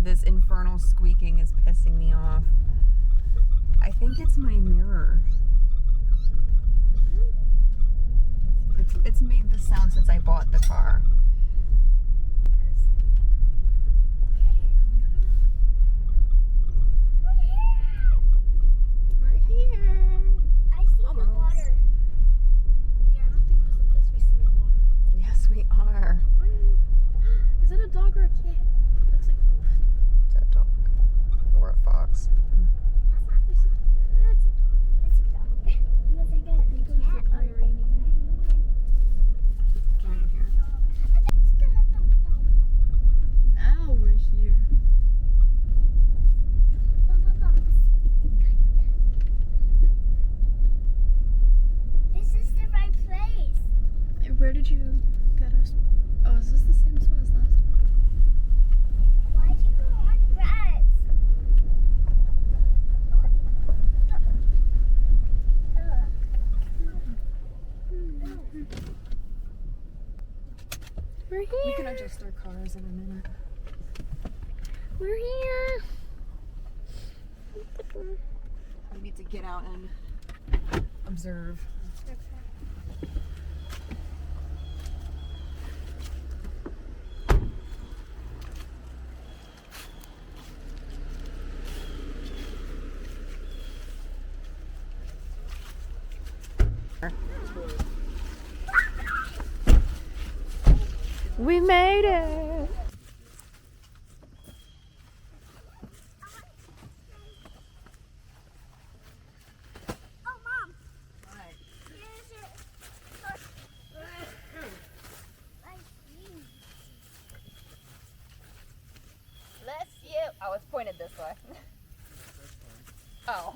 This infernal squeaking is pissing me off. I think it's my mirror. It's made this sound since I bought the car. We're here. I see the water. Yeah, I don't think we're supposed to be seeing water. Yes, we are. Is that a dog or a cat? It looks like both. It's a dog. Or a fox. That's a dog. It's a dog. Unless I get a cat or a rainy. Come in here. Now we're here. This is the right place. Where did you get us? Oh, is this the same spot as last? Why'd you go on the grass? We're here. We can adjust our cars in a minute. We're here. We need to get out and observe. We made it! Oh, Mom. Here's it. Bless you! Oh, it's pointed this way. Oh.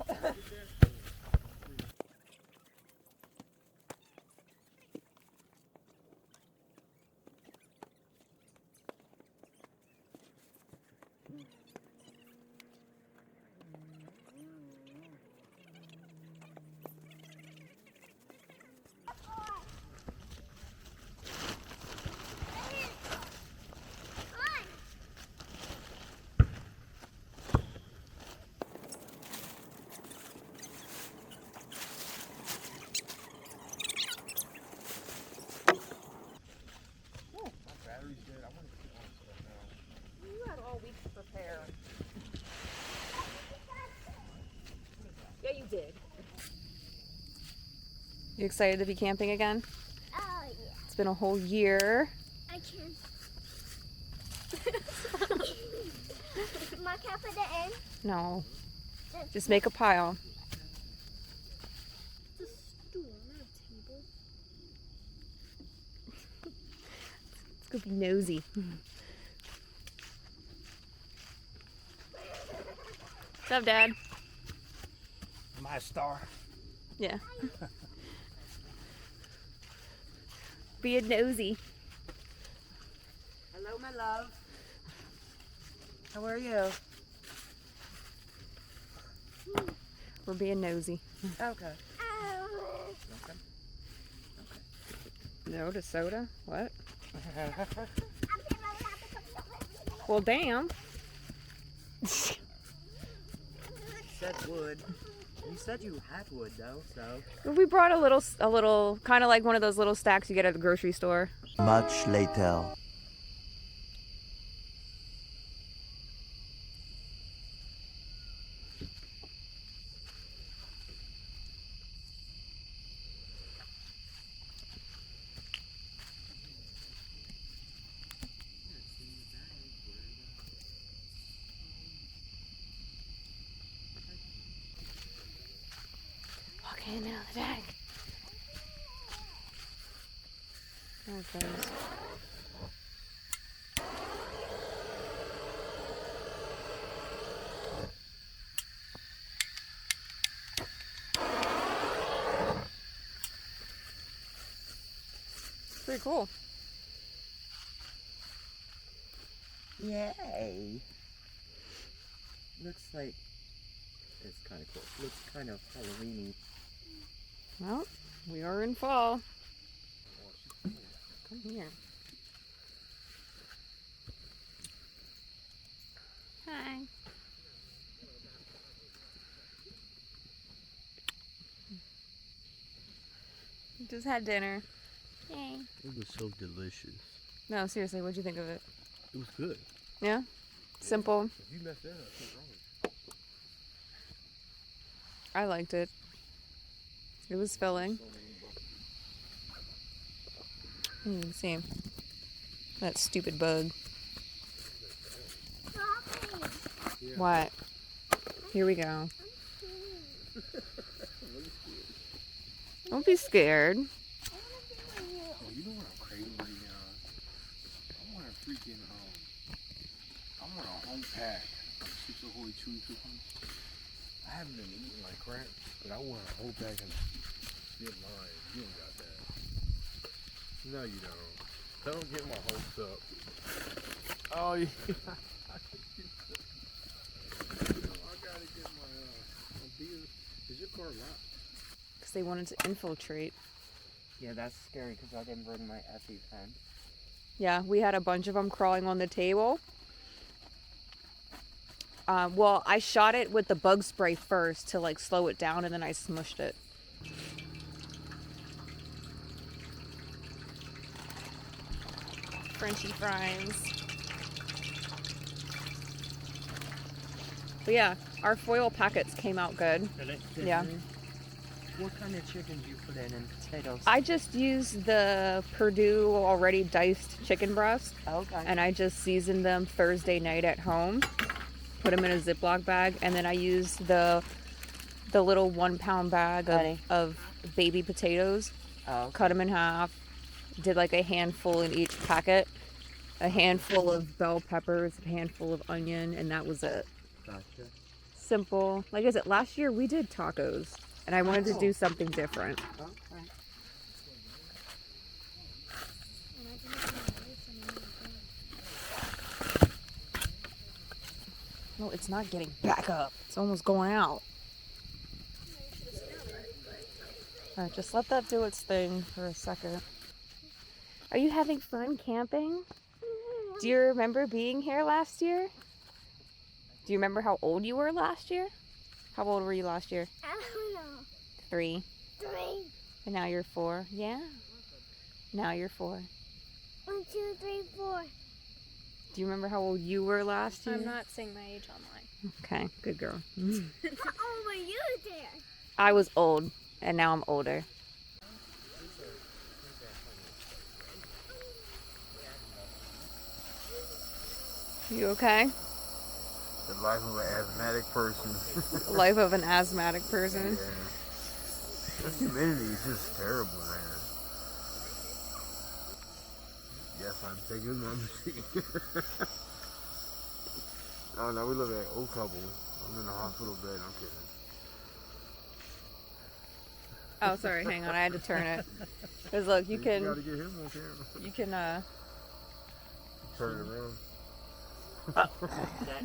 You had all week to prepare. Yeah, you did. You excited to be camping again? Oh, yeah. It's been a whole year. I can. Mark out for the end. No. Just make a pile. It's a stool, not a table. Let's go be nosy. What's up, Dad? My star. Yeah. Be a nosy. Hello, my love. How are you? We're being nosy. Okay. Oh. No to soda? What? Well, damn. Said wood. You said you had wood though, so. We brought a little, kind of like one of those little stacks you get at the grocery store. Much later. Walking in the middle of the bag. There it goes. Pretty cool. Yay! Looks like it's kind of cool. Looks kind of Halloween-y. Well, we are in fall. Come here. Just had dinner. Yay. It was so delicious. No, seriously, what'd you think of it? It was good. Yeah? Simple. If you messed that up, what's wrong with I liked it. It was filling. You can see that stupid bug. Stop What? Here we go. Don't be scared. you? You know what I'm craving right now? I want a freaking, I want a home pack of Chips Ahoy chewy cookies. I haven't been eating like crap, but I want a whole pack of good lines. You ain't got that. No, you don't. Don't get my hopes up. Oh, yeah. I gotta get my beer. Is your car locked? Because they wanted to infiltrate. Yeah, that's scary because I didn't bring my FE pen. Yeah, we had a bunch of them crawling on the table. Well, I shot it with the bug spray first to like slow it down, and then I smushed it. Frenchy fries. But yeah, our foil packets came out good. Yeah. What kind of chicken do you put in and potatoes? I just used the Purdue already diced chicken breast, Okay. and I just seasoned them Thursday night at home. Put them in a Ziploc bag, and then I used the little 1 pound bag of baby potatoes. Oh, okay. Cut them in half. Did like a handful in each packet. A handful of bell peppers, a handful of onion, and that was it. Gotcha. Simple. Like I said, last year we did tacos, and I wanted to do something different. Okay. No, it's not getting back up. It's almost going out. Alright, just let that do its thing for a second. Are you having fun camping? Do you remember being here last year? Do you remember how old you were last year? How old were you last year? I don't know. 3. 3. And now you're 4. Yeah. Now you're 4. 1, 2, 3, 4. Do you remember how old you were last year? I'm not saying my age online. Okay, good girl. How old were you there? I was old, and now I'm older. You okay? The life of an asthmatic person. Life of an asthmatic person. Yeah. This humidity is just terrible, man. Yes, I'm taking my machine. Oh no, we live at old couple. I'm in the hospital bed. I'm kidding. Oh, sorry. Hang on. I had to turn it. Because look, you gotta can, get him on camera. you can, Turn it around. Is that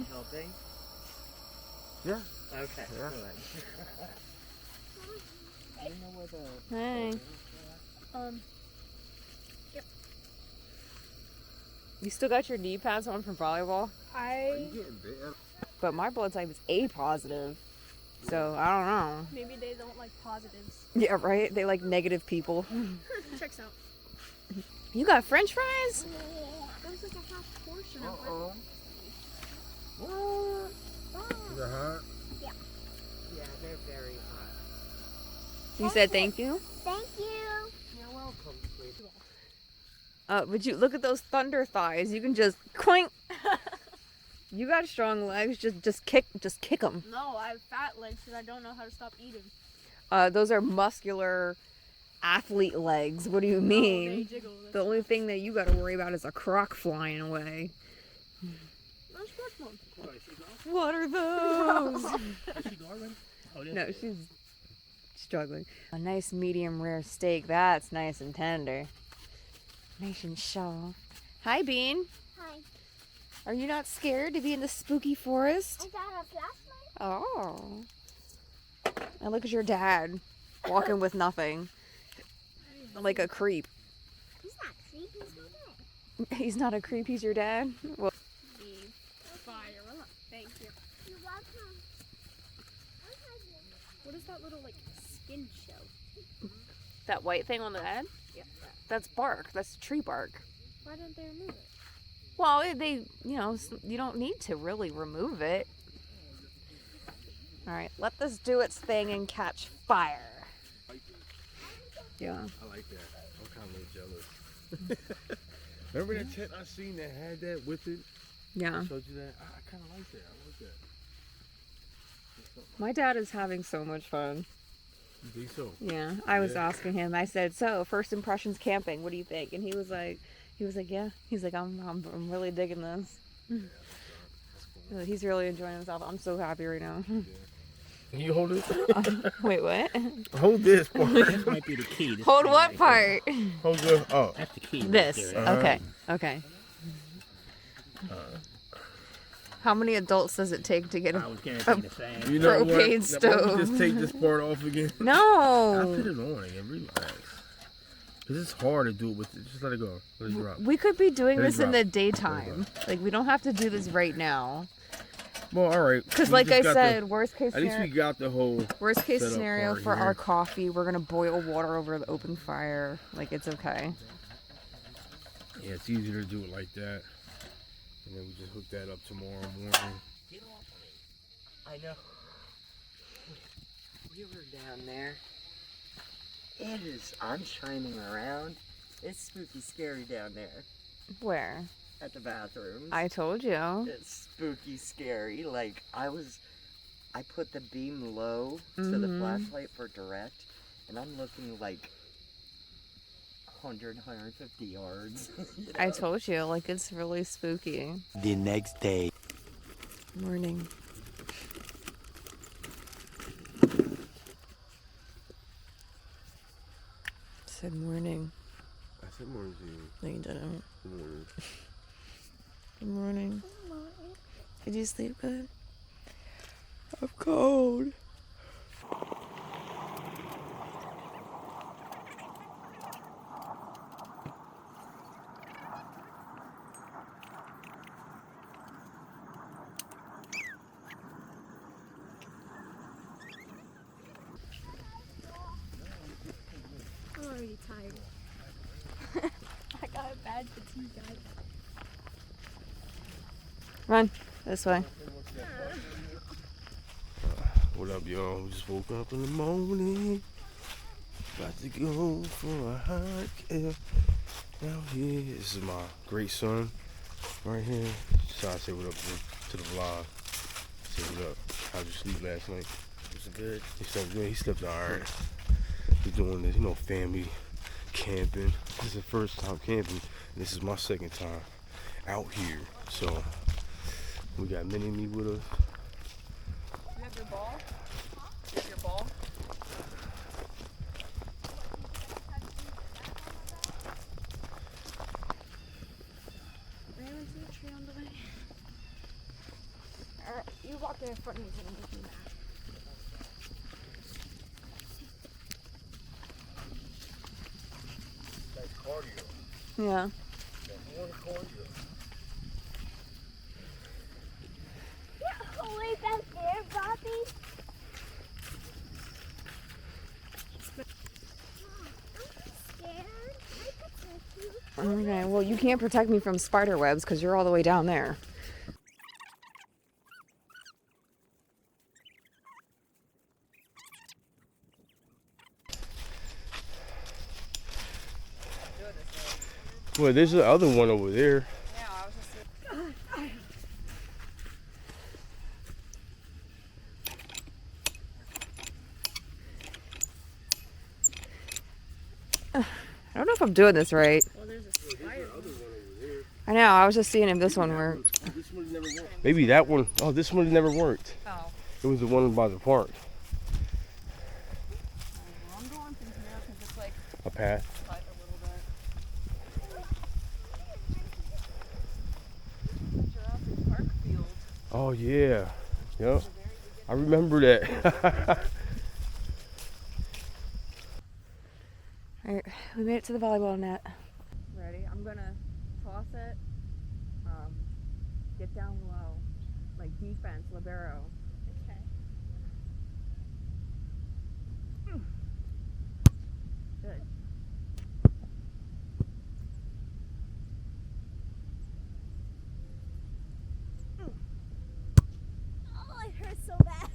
helping? Yeah. Okay. Yeah. Good. Do you know where the hey. Yep. You still got your knee pads on from volleyball? Are you getting bit? But my blood type is A positive. So, I don't know. Maybe they don't like positives. Yeah, right? They like negative people. Checks out. You got french fries? That was like a half portion of it. Uh-oh. What? Is it hot? Yeah, they're very hot. You said thank you? Thank you. You're welcome, sweet. But you look at those thunder thighs. You can just clink. You got strong legs. Just kick them. No, I have fat legs because I don't know how to stop eating. Those are muscular athlete legs. What do you They mean? jiggle. The only thing that you got to worry about is a croc flying away. That's much more. What are those? Is she going? Oh, yeah. No, she's struggling. A nice medium rare steak. That's nice and tender. Nice and soft. Hi, Bean. Hi. Are you not scared to be in the spooky forest? I got a flashlight. Oh. And look at your dad walking with nothing. Like a creep. He's not creepy. He's not bad. He's not a creep, he's your dad? Well, Fire. Thank you. You're welcome. What is that little like skin show? That white thing on the end? Yeah. That's bark. That's tree bark. Why didn't they remove it? Well, you don't need to really remove it. All right, let this do its thing and catch fire. Yeah. I like that. I'm kind of a little jealous. Remember that tent I seen that had that with it? Yeah. I showed you that? I kind of like that. I like that. My dad is having so much fun. You think so? Yeah. I was asking him. I said, "So, first impressions camping. What do you think?" And he was like, "Yeah." He's like, "I'm really digging this." Cool. He's really enjoying himself. I'm so happy right now. Can you hold it? Wait, what? Hold this part. This might be the key. This Hold thing what right part? Hold the. Oh. That's the key. This. Right there. Okay. Okay. How many adults does it take to get I a was gonna say the same. You know what? propane Now, why don't we stove? just take this part off again. I No. put it on again. Relax. Cause it's hard to do it with it. Just let it go. Let it drop. We could be doing Let it this in drop. the daytime. Like, we don't have to do this right now. Well, all right. Because, We like just I got said, worst case at least we scenario, got the whole. worst case setup scenario part for here. our coffee, we're gonna boil water over the open fire. Like, it's okay. Yeah, it's easier to do it like that. And then we just hook that up tomorrow morning. I know. We were down there. It is, I'm shining around. It's spooky scary down there Where? at the bathrooms. I told you. It's spooky scary. Like, I put the beam low to the Mhm. flashlight for direct, and I'm looking like 150 yards. You I know? told you. Like, it's really spooky. The next day. Morning. Said morning. I said morning to you. No, you didn't. Good morning. Good morning. Did you sleep good? I'm cold. I'm already tired. I got a bad fatigue, guys. Run this way. What up, y'all? We just woke up in the morning. About to go for a hike out here. This is my great son right here. Just trying to say what up to the vlog. Say what up. How'd you sleep last night? It's good. He slept good. He slept alright. We're doing this, family camping. This is the first time camping. And this is my second time out here. So we got Minnie and me with us. You have your ball? You have your ball? Ran into a tree on the way. Alright, you walk there in front of me so I'm looking back. That's cardio. Yeah. That's more cardio. You're way back there, Bobby. I'm scared. I could take you. Okay, well, you can't protect me from spider webs because you're all the way down there. Well, there's the other one over there. Yeah, I was just. I don't know if I'm doing this right. Well, there's a spider. I know, I was just seeing if this one worked. This one never worked. Maybe that one. Oh, this one never worked. Oh. It was the one by the park. I'm going from here because it's like A path. cut a little bit. Jurassic Park field. Oh yeah. Yep. I remember that. Alright, we made it to the volleyball net. Ready? I'm gonna toss it, get down low, like defense, libero. Okay. Good. Oh, it hurts so bad.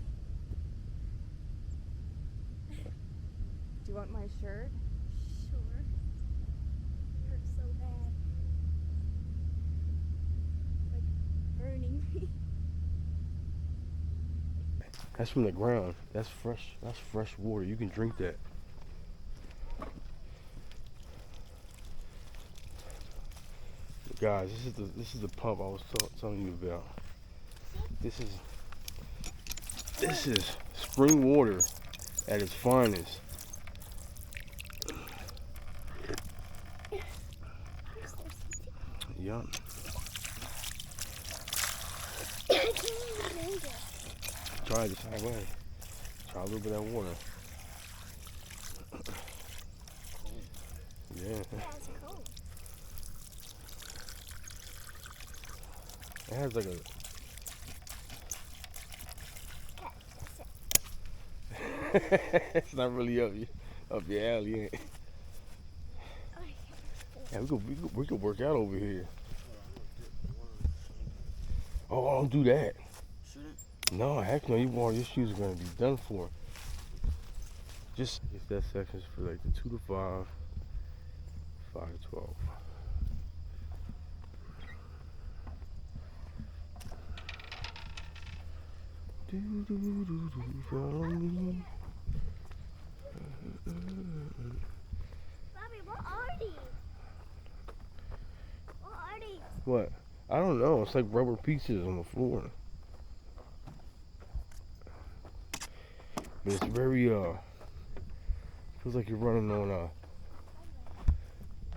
Do you want my shirt? Sure. It hurts so bad. Like burning me. That's from the ground. That's fresh. That's fresh water. You can drink that. Guys, this is the pump I was telling you about. This is spring water at its finest. Yup. I can't even drink it. Try it the same way. Try a little bit of that water. Yeah. Yeah, it's cold. It has like a. It's not really up your alley. Ain't it? Yeah, we could work out over here. Oh, don't do that. Shouldn't? No, heck no. Your shoes are gonna be done for. Just if that section's for like the 2 to 5, 5 to 12. Do do do do follow me. Bobby, what are these? What are these? What? I don't know. It's like rubber pieces on the floor. But it's very feels like you're running on a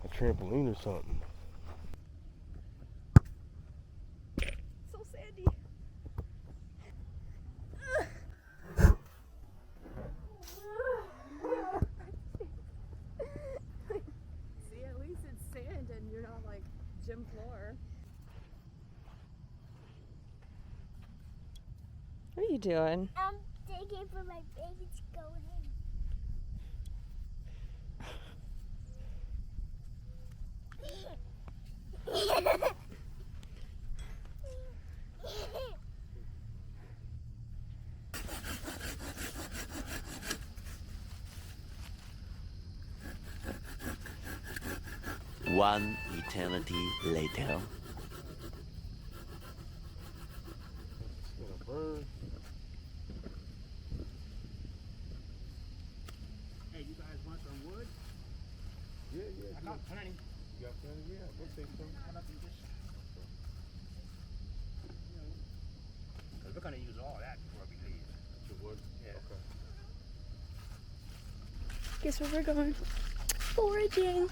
trampoline or something. So sandy. See, at least it's sand and you're not like gym floor. What are you doing? I'm digging for my baby to go in. One eternity later. Hey, you guys want some wood? Yeah. I got plenty. You got plenty? Yeah, we'll take some. Because we're going to use all that before we leave. The wood? Yeah. Okay. Guess where we're going? Foraging.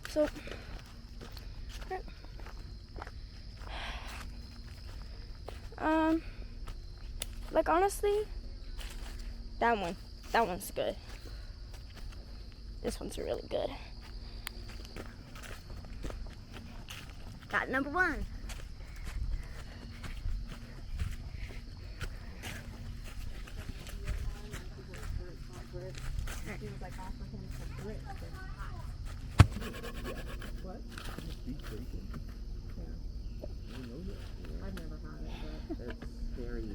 So like honestly, that one's good. This one's really good. Got number one. Seems like Africans have grits. What? Beef bacon. Yeah. I didn't know that. I've never had it, That's very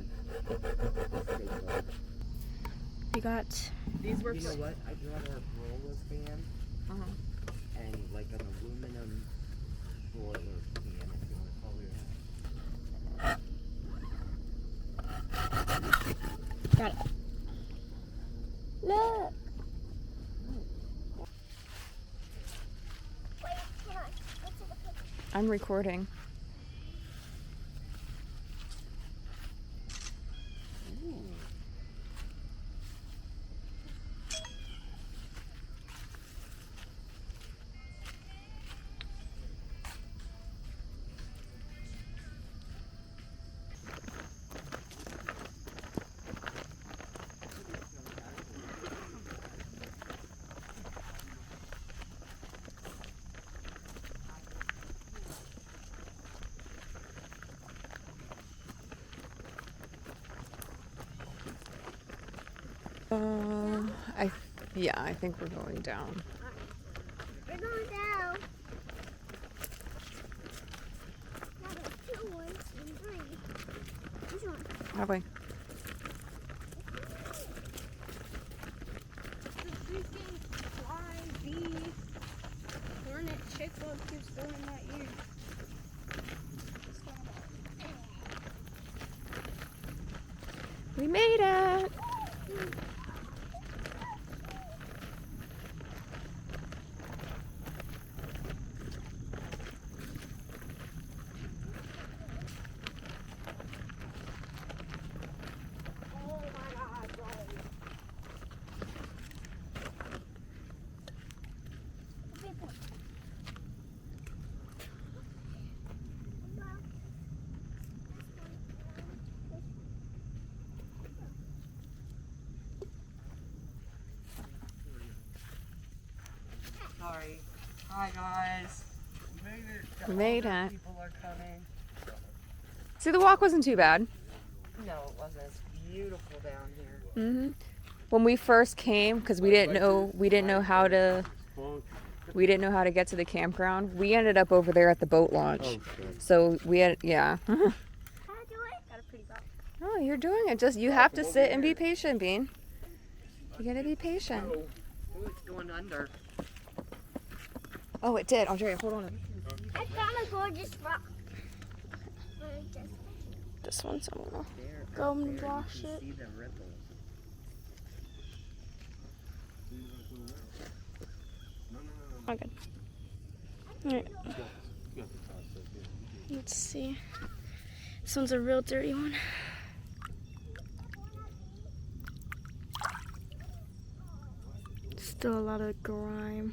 steak-like. We got these were You know what? I brought our broiler pan and like an aluminum broiler pan, if you want to call it. got it. Look. Wait, hang on. Let's take a picture. I'm recording. Yeah, I think we're going down. We're going down. Now there's 2, 1, 2, 3. Which one? That way. The freaking fly, bee, hornet, chick bug keeps going in my ear. We made it. Oh my god, bro. Sorry. Hi guys. We made it. People are coming. See, the walk wasn't too bad. No, it wasn't. It's beautiful down here. Mm-hmm. When we first came, because we didn't know how to get to the campground. We ended up over there at the boat launch. Oh, shit. So we had, yeah. How to do it? Got a pretty box. Oh, you're doing it. Just you have to sit and be patient, Bean. You gotta be patient. Oh, it's going under. Oh, it did. Andrea, hold on. I found a gorgeous rock. This one's I'm gonna There, go up and there, wash you can it. see the ripples. Okay. Alright. Let's see. This one's a real dirty one. Still a lot of grime.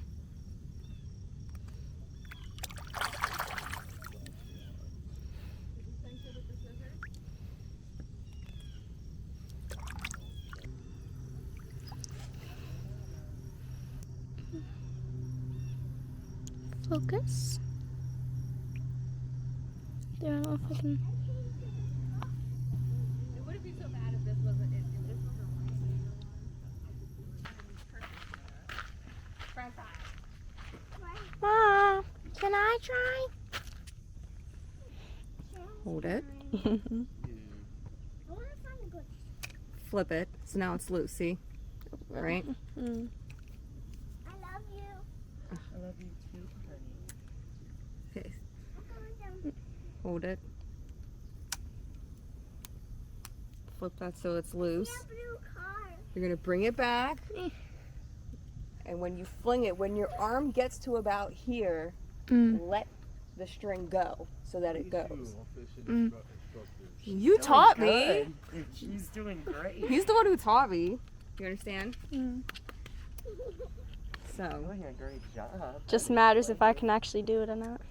Focus. I don't know if I can. It wouldn't be so bad if this wasn't it. If this was a Mom, can I try? Hold it. I want to find a good. Flip it. So now it's loose. See? Right? Mm. I love you. I love you too, honey. Okay. I'm going down. Hold it. Flip that so it's loose. Yeah, blue car. You're gonna bring it back. And when you fling it, when your arm gets to about here, let the string go so that it goes. You taught me. Good. She's doing great. He's the one who taught me. You understand? Mm. So, Doing a great job. Just matters if I can actually do it or not.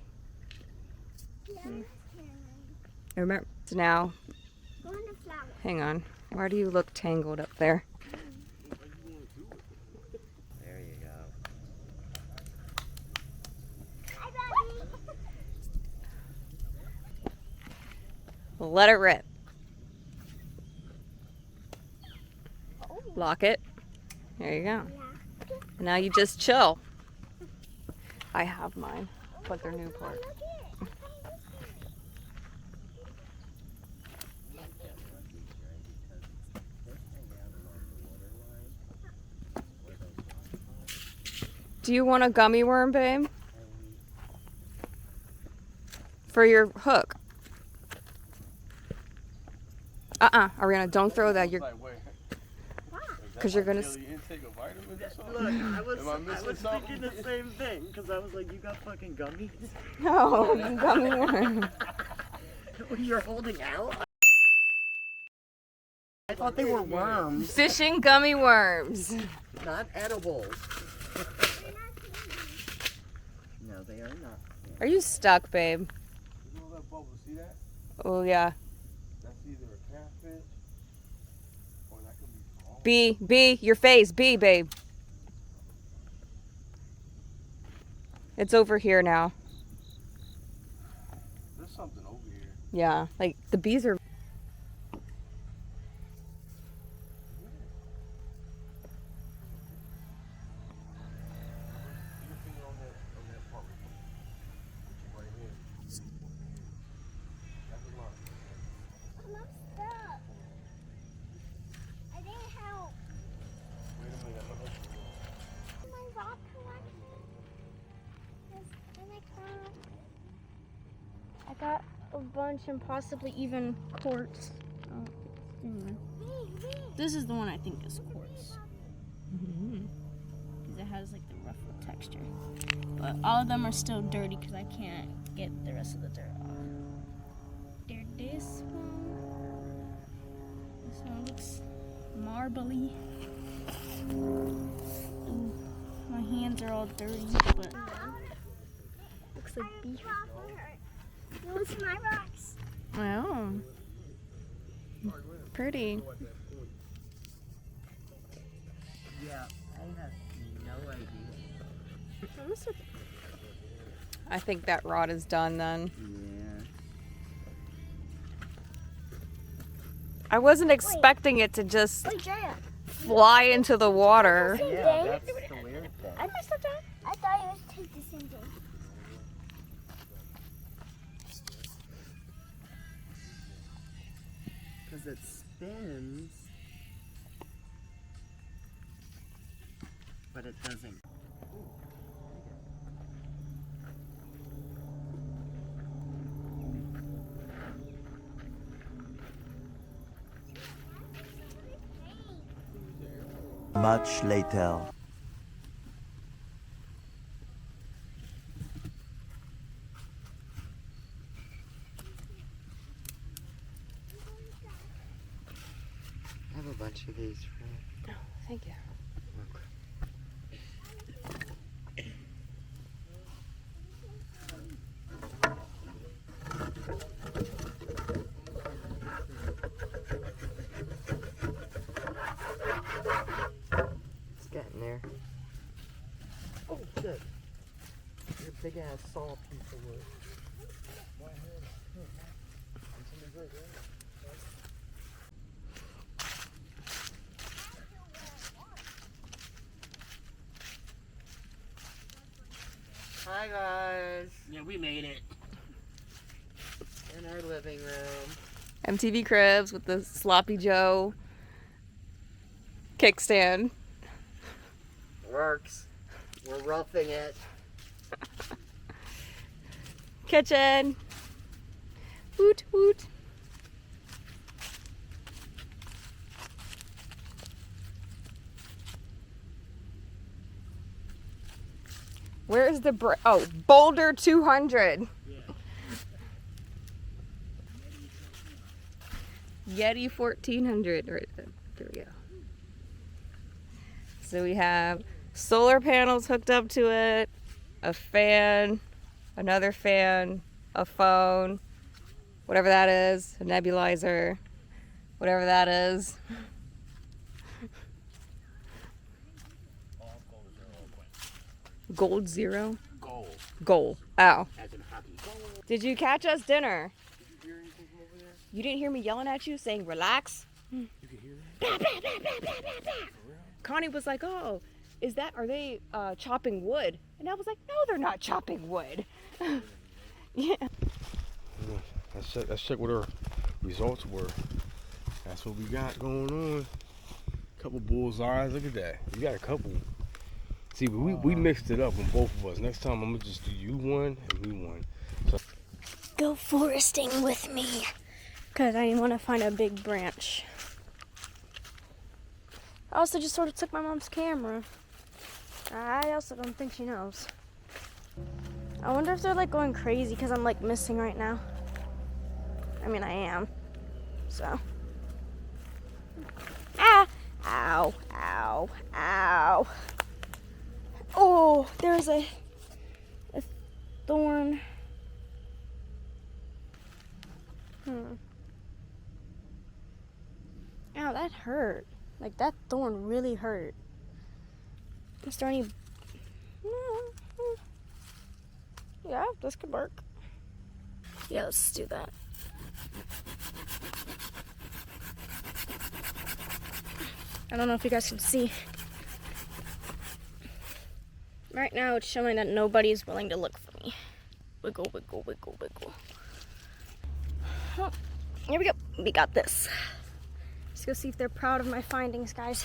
remember. So now, Go on the flower. hang on. Why do you look tangled up there? There you go. Hi, Daddy. Let it rip. Lock it. There you go. And now you just chill. I have mine, but they're Newport. Look it. Do you want a gummy worm, babe? For your hook. Ariana, don't throw that. You're, because you're gonna. Look, I was Am I missing thinking something? the same thing because I was like, you got fucking gummies? No, gummy worm. You're holding out? I thought they were worms, Fishing gummy worms. not edibles. No, they are not. Are you stuck, babe? You know that bubble, see that? Oh yeah. That's either a catfish or that could be frog. B, your face, B, babe. It's over here now. There's something over here. Yeah, like the bees are. got a bunch and possibly even quartz. Oh, this is the one I think is quartz. Because it has like the ruffled texture. But all of them are still dirty because I can't get the rest of the dirt off. There, this one. This one looks marbly. Ooh, my hands are all dirty, but looks like beef. Those are my rocks. Wow. Pretty. Yeah, I have no idea. I think that rod is done then. Yeah. I wasn't expecting it to just Wait, Drea. fly into the water. Yeah, that's the weird thing. I messed up that. I thought it was take the same thing. Because it spins, but it doesn't. Much later. I have a bunch of these for you. Thank you. It's getting there. Oh shit! You're a big ass saw piece of wood. Hi guys! Yeah, we made it. In our living room. MTV Cribs with the Sloppy Joe kickstand. Works. We're roughing it. Kitchen. Woot woot. Where's the Boulder 200. Yeti 1400. Right there. There we go. So we have solar panels hooked up to it, a fan, another fan, a phone, whatever that is, a nebulizer, whatever that is. Gold zero? Goal. Goal. Oh. As in hockey. Did you catch us dinner? You didn't hear me yelling at you saying relax? You can hear that? Connie was like, oh, are they chopping wood? And I was like, no, they're not chopping wood. Yeah. Let's check what our results were. That's what we got going on. Couple bullseyes. Look at that. You got a couple. See, we mixed it up on both of us. Next time I'm gonna just do you one and me one. So Go foresting with me. Because I want to find a big branch. I also just sort of took my mom's camera. I also don't think she knows. I wonder if they're like going crazy because I'm like missing right now. I mean, I am. So. Ah! Ow, ow, ow. Oh, there's a thorn. Ow, that hurt. Like, that thorn really hurt. Is there any... Yeah, this could work. Yeah, let's do that. I don't know if you guys can see. Right now, it's showing that nobody's willing to look for me. Wiggle, wiggle, wiggle, wiggle. Oh, here we go. We got this. Let's go see if they're proud of my findings, guys.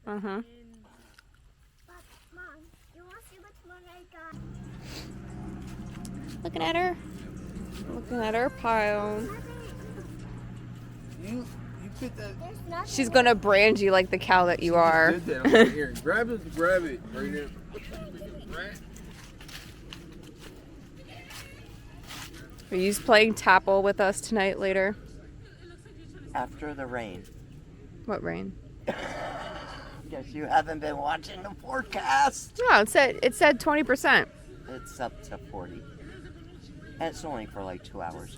Uh-huh. But Mom, you want to see which one I got? Looking at her. Looking at her pile. You put that. There's nothing. She's gonna brand you like the cow that you are. Did that. I'm like, here, grab it, right there. Are you playing Tapple with us tonight later? After the rain. What rain? Guess you haven't been watching the forecast. No, it said 20%. It's up to 40. And it's only for like 2 hours.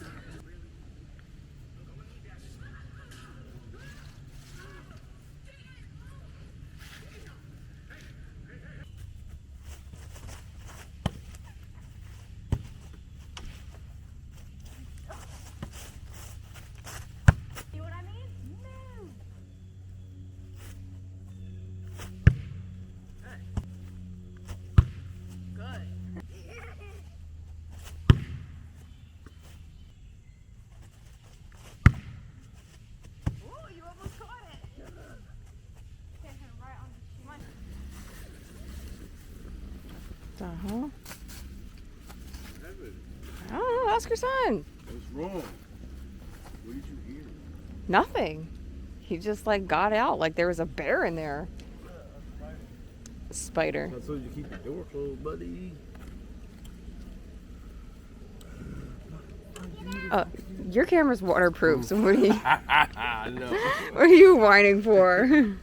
See what I mean? No. Uh-huh. I don't know. Ask your son. What's wrong? What did you hear? Nothing. He just like got out like there was a bear in there. A spider. I told you to keep the door closed, buddy. Your camera's waterproof, so what are you, No. what are you whining for?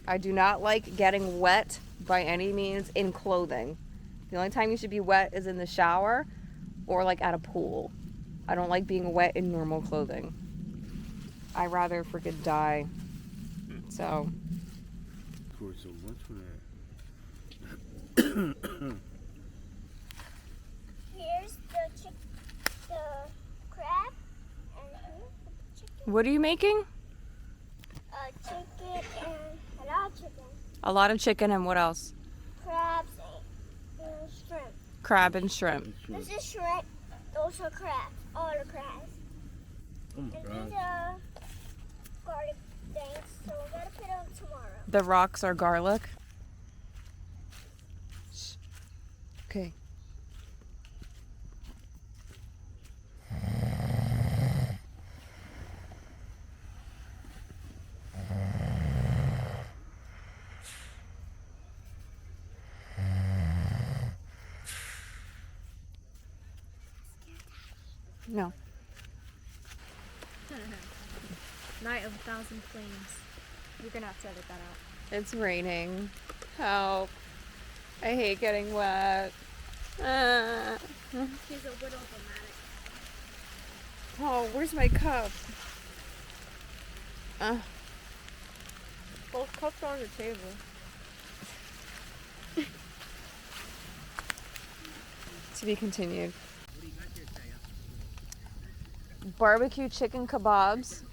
I do not like getting wet by any means in clothing. The only time you should be wet is in the shower or like at a pool. I don't like being wet in normal clothing. I rather freaking die. So, Of course, so much for that. Here's the crab, and here's the chicken. what are you making? Chicken and a lot of chicken. A lot of chicken and what else? Crabs and shrimp. Crab and shrimp. This is shrimp. Those are crabs. All the crabs. Oh my And God. these are garlic things, so we're gonna put them tomorrow. The rocks are garlic. Shh. Okay. No. Night of a Thousand Flames. You're gonna have to edit that out. It's raining. Help. I hate getting wet. Ah. He's a little dramatic. Oh, where's my cup? Both cups are on the table. To be continued. Barbecue chicken kebabs.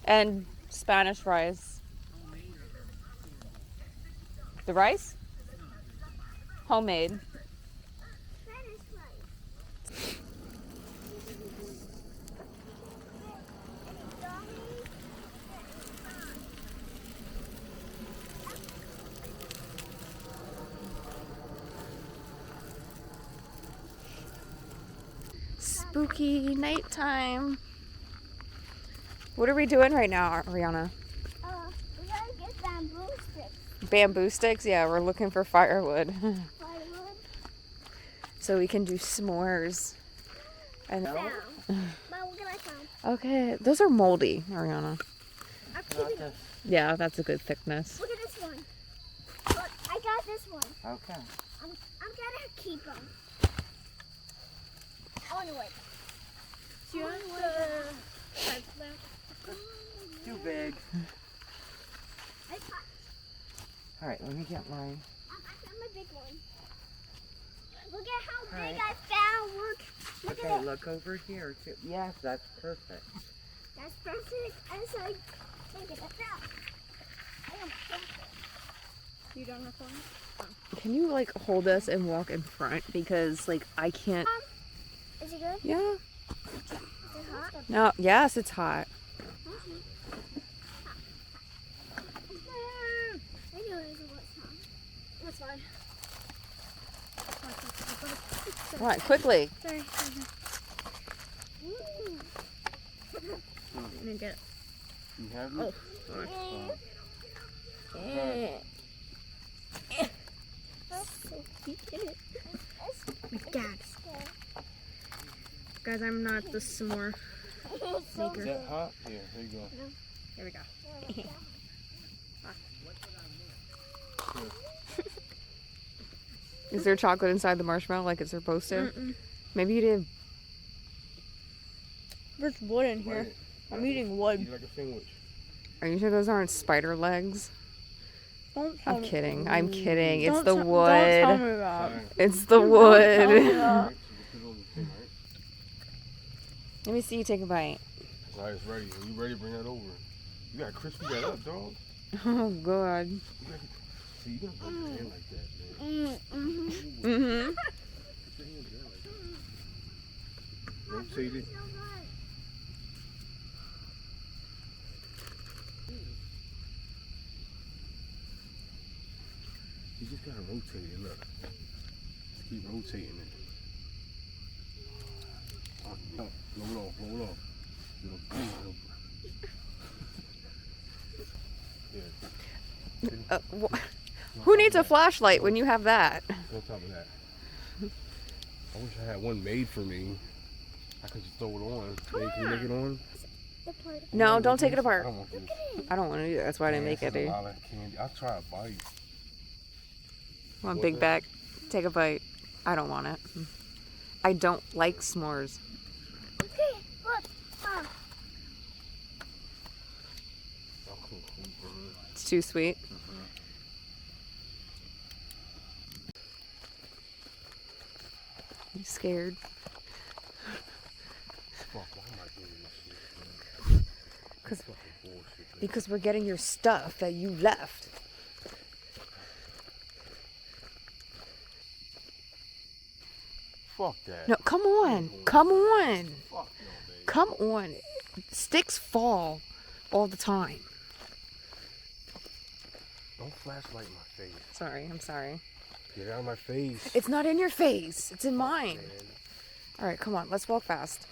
And Spanish rice. The rice? Homemade. Spanish rice. Spooky nighttime. What are we doing right now, Ariana? We're gonna get bamboo sticks. Bamboo sticks? Yeah, we're looking for firewood. Firewood. So we can do s'mores. And Down. But we're gonna find. okay, those are moldy, Ariana. I'm keeping them. Yeah, that's a good thickness. Look at this one. Look, I got this one. Okay. I'm gonna keep them. Onward. Do you want the pipe there? Too big. I got Alright, let me get mine. I found my big one. Look at how big Alright. I found. Look Okay, at it. look over here too. Yes, that's perfect. That's perfect. And so look at that. I am perfect. You done recording? Can you like hold us and walk in front because like I can't. Is it good? Yeah. Is it hot? No. Yes, it's hot. Come on, quickly. Sorry. I'm gonna get. You have Oh. it? He did it. My dad. Guys, I'm not the s'more Is maker. that hot? Yeah, there you go. Here we go. Is there chocolate inside the marshmallow like it's supposed to? Maybe you did. There's wood in here. I'm eating wood. Eat like a sandwich. Are you sure those aren't spider legs? Don't tell I'm me. kidding. I'm kidding. It's Don't the Don't tell wood. me that. It's the Don't tell me wood. that. Alright, so you put it on the thing, right? Let me see you take a bite. Alright, it's ready. When you ready, bring that over. You gotta crispy that up, dog. Oh, God. You gotta, see, you gotta put your hand like that, man. Mm-hmm. Put your hand there like that. Rotate it. You just gotta rotate it, look. Just keep rotating it. Oh, no. Blow it off. Yeah. Who needs a flashlight when you have that? On top of that. I wish I had one made for me. I could just throw it on. Babe, can you make it on? No, don't take it I apart. don't want this. I don't want to do that. That's why I didn't make it, This is dude. a lot of candy. I'll try a bite. Come on, What big the- back. Take a bite. I don't want it. I don't like s'mores. It's too sweet. You scared? Fuck, why am I doing this shit? Because Fucking bullshit, man. because we're getting your stuff that you left. Fuck that. No, come on. Come on. Fuck no, babe. Come on. Sticks fall all the time. Don't flashlight in my face. Sorry, I'm sorry. Get out of my face. It's not in your face. It's in mine. Man. All right, come on. Let's walk fast.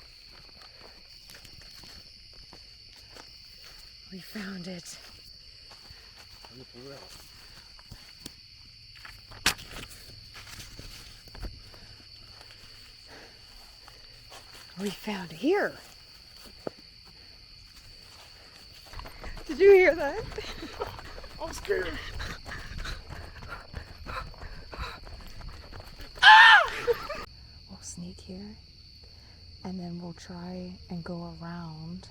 We found it. Let me pull it out. We found it here. Did you hear that? I'm scared. We'll sneak here and then we'll try and go around.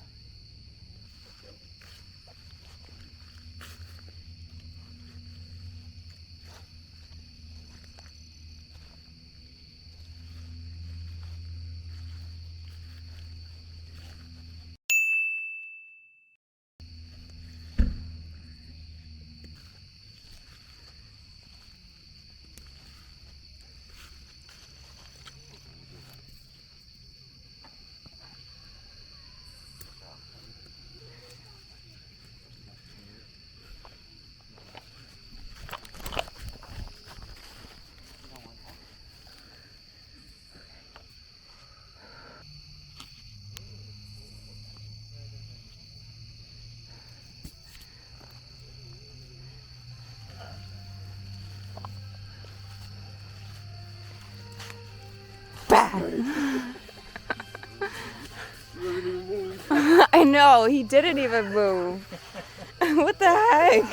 I know, he didn't even move. What the heck?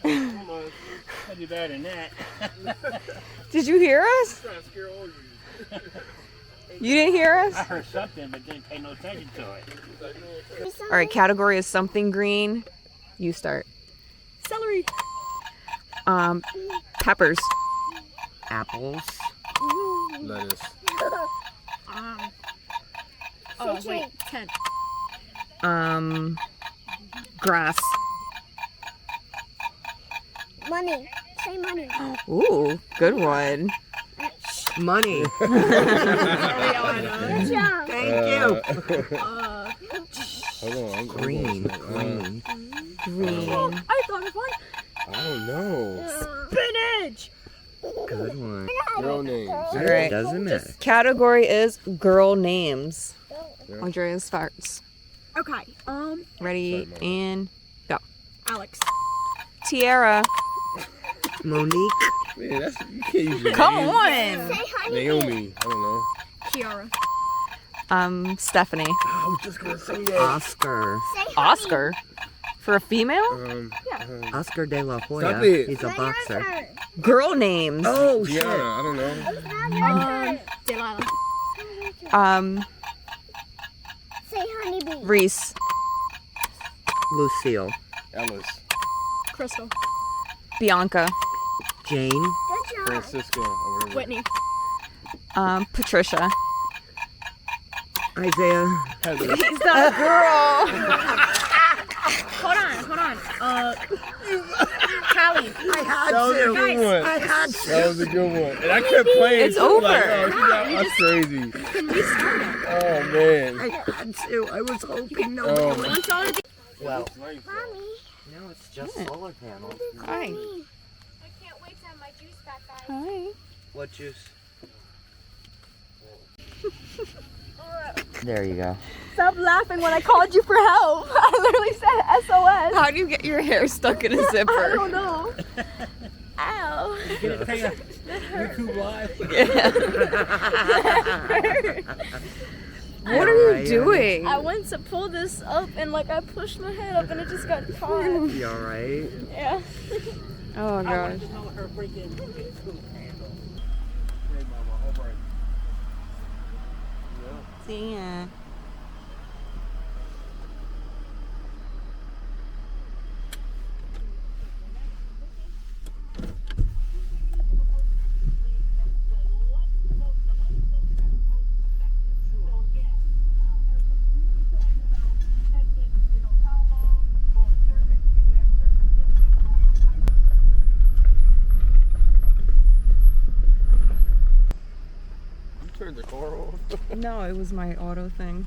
I'll do better than that. Did you hear us? Trying to scare all you. You didn't hear us? I heard something, but didn't pay no attention to it. All right, category is something green. You start. Celery. Peppers. Apples. Lettuce. Oh, wait. 10. Grass. Money. Say money. Ooh, good one. Money. Good job. Thank you. Hold on. I'm Green. going Green. I thought of one. I don't know. Spinach. Good one. Girl name. All right. Doesn't matter. Category is girl names. Yeah. Andrea starts. Okay. Ready Sorry, Mom. and go. Alex. Tiara. Monique. Man, that's, you can't use your Come name. on. Say honey. Naomi. I don't know. Kiara. Stephanie. I was just gonna say that. Oscar. Say honey. Oscar. For a female? Oscar de la Hoya. Stop it. He's a It's not your boxer. turn. Girl names. Oh, Gianna, shit. I don't know. It's not your turn. Delilah. It's not your turn. Say honeybee. Reese. Lucille. Alice. Crystal. Bianca. Jane. Good job. Francisca or whatever. Whitney. Patricia. Isaiah. Heather. He's not a girl. Hold on. Callie. I had That was a to. good one. I had to. That was a good one. And I kept playing. It's too, over. Like, oh, that's crazy. Oh, man. I had to. I was hoping no Oh, one would. Once all of Well, Mommy. no, it's just solar panels. Hi. I can't wait to have my juice back, guys. Hi. What juice? There you go. Stop laughing when I called you for help. I literally said SOS. How do you get your hair stuck in a zipper? I don't know. Ow. Get it, take a YouTube live. What are you doing? I went to pull this up and like I pushed my head up and it just got caught. You alright? Yeah. Oh gosh. Just know her freaking YouTube handle. Hey, Mama. All right. See ya. You turned the car off. No, it was my auto thing.